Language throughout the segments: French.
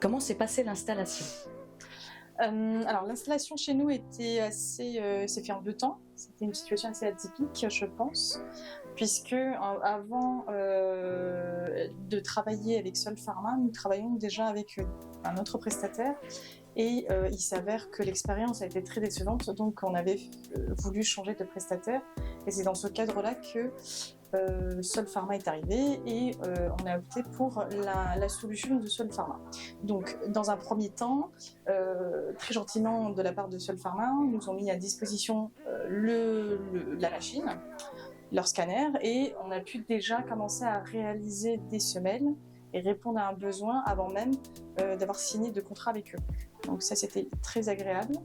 Comment s'est passée l'installation? Alors l'installation chez nous était s'est fait en 2 temps. C'était une situation assez atypique, je pense, puisque avant de travailler avec Sol Pharma, nous travaillons déjà avec un autre prestataire et il s'avère que l'expérience a été très décevante, donc on avait voulu changer de prestataire et c'est dans ce cadre-là que Sol Pharma est arrivé et on a opté pour la solution de Sol Pharma. Donc dans un premier temps, très gentiment de la part de Sol Pharma, nous ont mis à disposition la machine, leur scanner, et on a pu déjà commencer à réaliser des semelles et répondre à un besoin avant même d'avoir signé de contrat avec eux. Donc ça, c'était très agréable.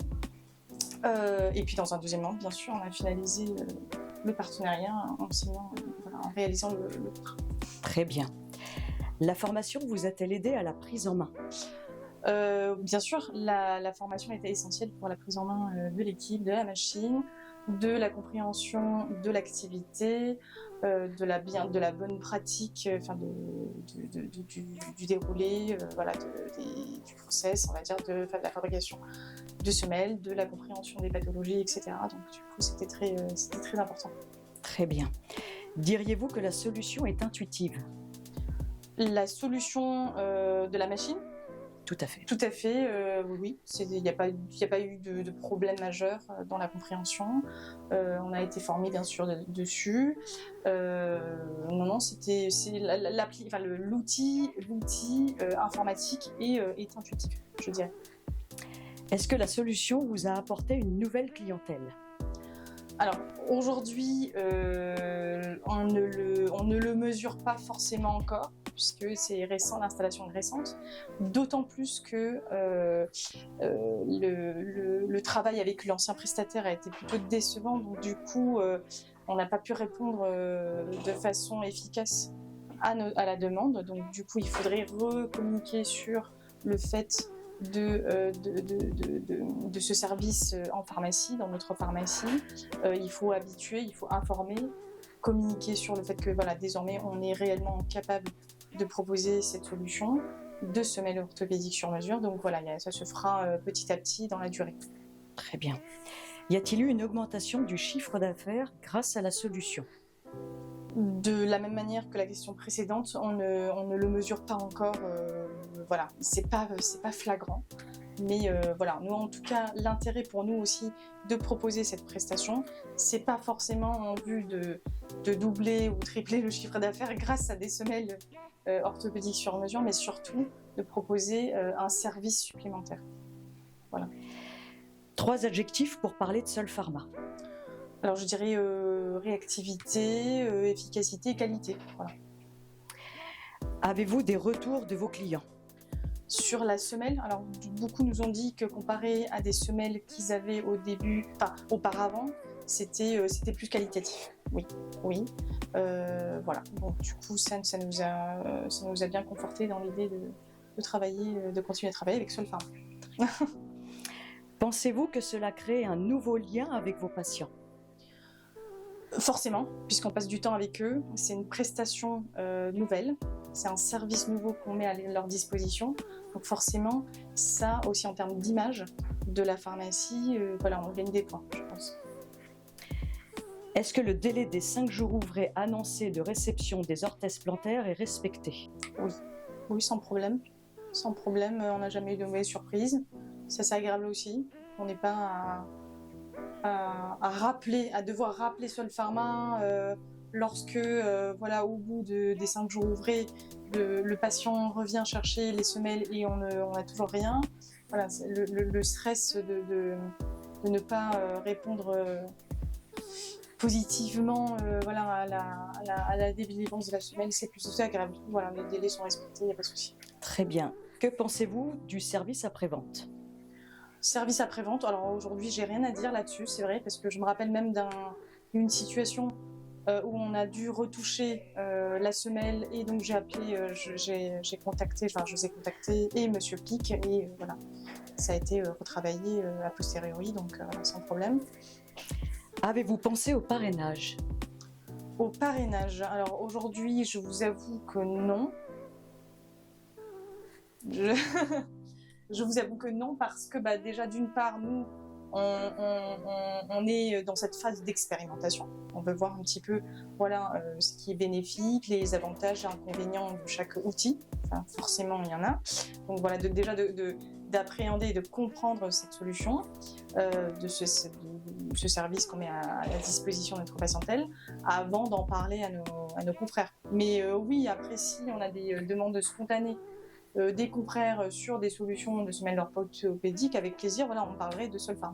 Et puis dans un deuxième temps, bien sûr, on a finalisé le partenariat en réalisant le contrat. Très bien. La formation vous a-t-elle aidé à la prise en main? Bien sûr, la formation était essentielle pour la prise en main de l'équipe, de la machine, de la compréhension de l'activité, de la bonne pratique, du déroulé, du process, on va dire, de la fabrication de semelles, de la compréhension des pathologies, etc. Donc du coup, c'était très important. Très bien. Diriez-vous que la solution est intuitive? La solution de la machine? Tout à fait. Tout à fait, oui. Il n'y a pas eu de problème majeur dans la compréhension. On a été formé bien sûr dessus. Non, l'outil informatique est intuitif, je dirais. Est-ce que la solution vous a apporté une nouvelle clientèle? Alors aujourd'hui, on ne le mesure pas forcément encore, puisque c'est récent, l'installation est récente, d'autant plus que le travail avec l'ancien prestataire a été plutôt décevant, donc du coup on n'a pas pu répondre de façon efficace à la demande, donc du coup il faudrait recommuniquer sur le fait de ce service en pharmacie, dans notre pharmacie. Il faut habituer, il faut informer, communiquer sur le fait que désormais on est réellement capable de proposer cette solution de semelles orthopédiques sur mesure. Donc ça se fera petit à petit dans la durée. Très bien. Y a-t-il eu une augmentation du chiffre d'affaires grâce à la solution? De la même manière que la question précédente, on ne le mesure pas encore. C'est pas flagrant. Mais nous en tout cas, l'intérêt pour nous aussi de proposer cette prestation, c'est pas forcément en vue de doubler ou tripler le chiffre d'affaires grâce à des semelles orthopédiques sur mesure, mais surtout de proposer un service supplémentaire. Voilà. 3 adjectifs pour parler de Sol Pharma. Alors je dirais réactivité, efficacité et qualité. Voilà. Avez-vous des retours de vos clients? Sur la semelle, alors beaucoup nous ont dit que comparé à des semelles qu'ils avaient auparavant, c'était plus qualitatif. Oui. Bon, du coup, ça nous a bien conforté dans l'idée de continuer à travailler avec Sol Pharma. Pensez-vous que cela crée un nouveau lien avec vos patients? Forcément, puisqu'on passe du temps avec eux, c'est une prestation nouvelle, c'est un service nouveau qu'on met à leur disposition. Donc forcément, ça aussi en termes d'image de la pharmacie, on gagne des points, je pense. Est-ce que le délai des 5 jours ouvrés annoncé de réception des orthèses plantaires est respecté? Oui, sans problème. Sans problème, on n'a jamais eu de mauvaises surprises. Ça, c'est agréable aussi. On n'est pas à devoir rappeler Sol Pharma lorsque, au bout des 5 jours ouvrés, le patient revient chercher les semelles et on n'a toujours rien. Voilà, le stress de ne pas répondre positivement à la délivrance de la semelle, c'est plus agréable. Voilà, les délais sont respectés, il n'y a pas de souci. Très bien. Que pensez-vous du service après-vente? Service après-vente, alors aujourd'hui j'ai rien à dire là-dessus, c'est vrai, parce que je me rappelle même d'une situation où on a dû retoucher la semelle et donc j'ai appelé, je vous ai contacté et Monsieur Pic et ça a été retravaillé a posteriori, donc sans problème. Avez-vous pensé au parrainage? Au parrainage, alors aujourd'hui je vous avoue que non. je... je vous avoue que non, parce que déjà d'une part, nous, on est dans cette phase d'expérimentation. On veut voir un petit peu ce qui est bénéfique, les avantages et inconvénients de chaque outil. Enfin, forcément, il y en a. Donc voilà, d'appréhender et de comprendre cette solution, de ce service qu'on met à la disposition de notre patientèle, avant d'en parler à nos confrères. Mais oui, après, si on a des demandes spontanées des confrères sur des solutions de semelles orthopédiques, avec plaisir, on parlerait de Solpharm.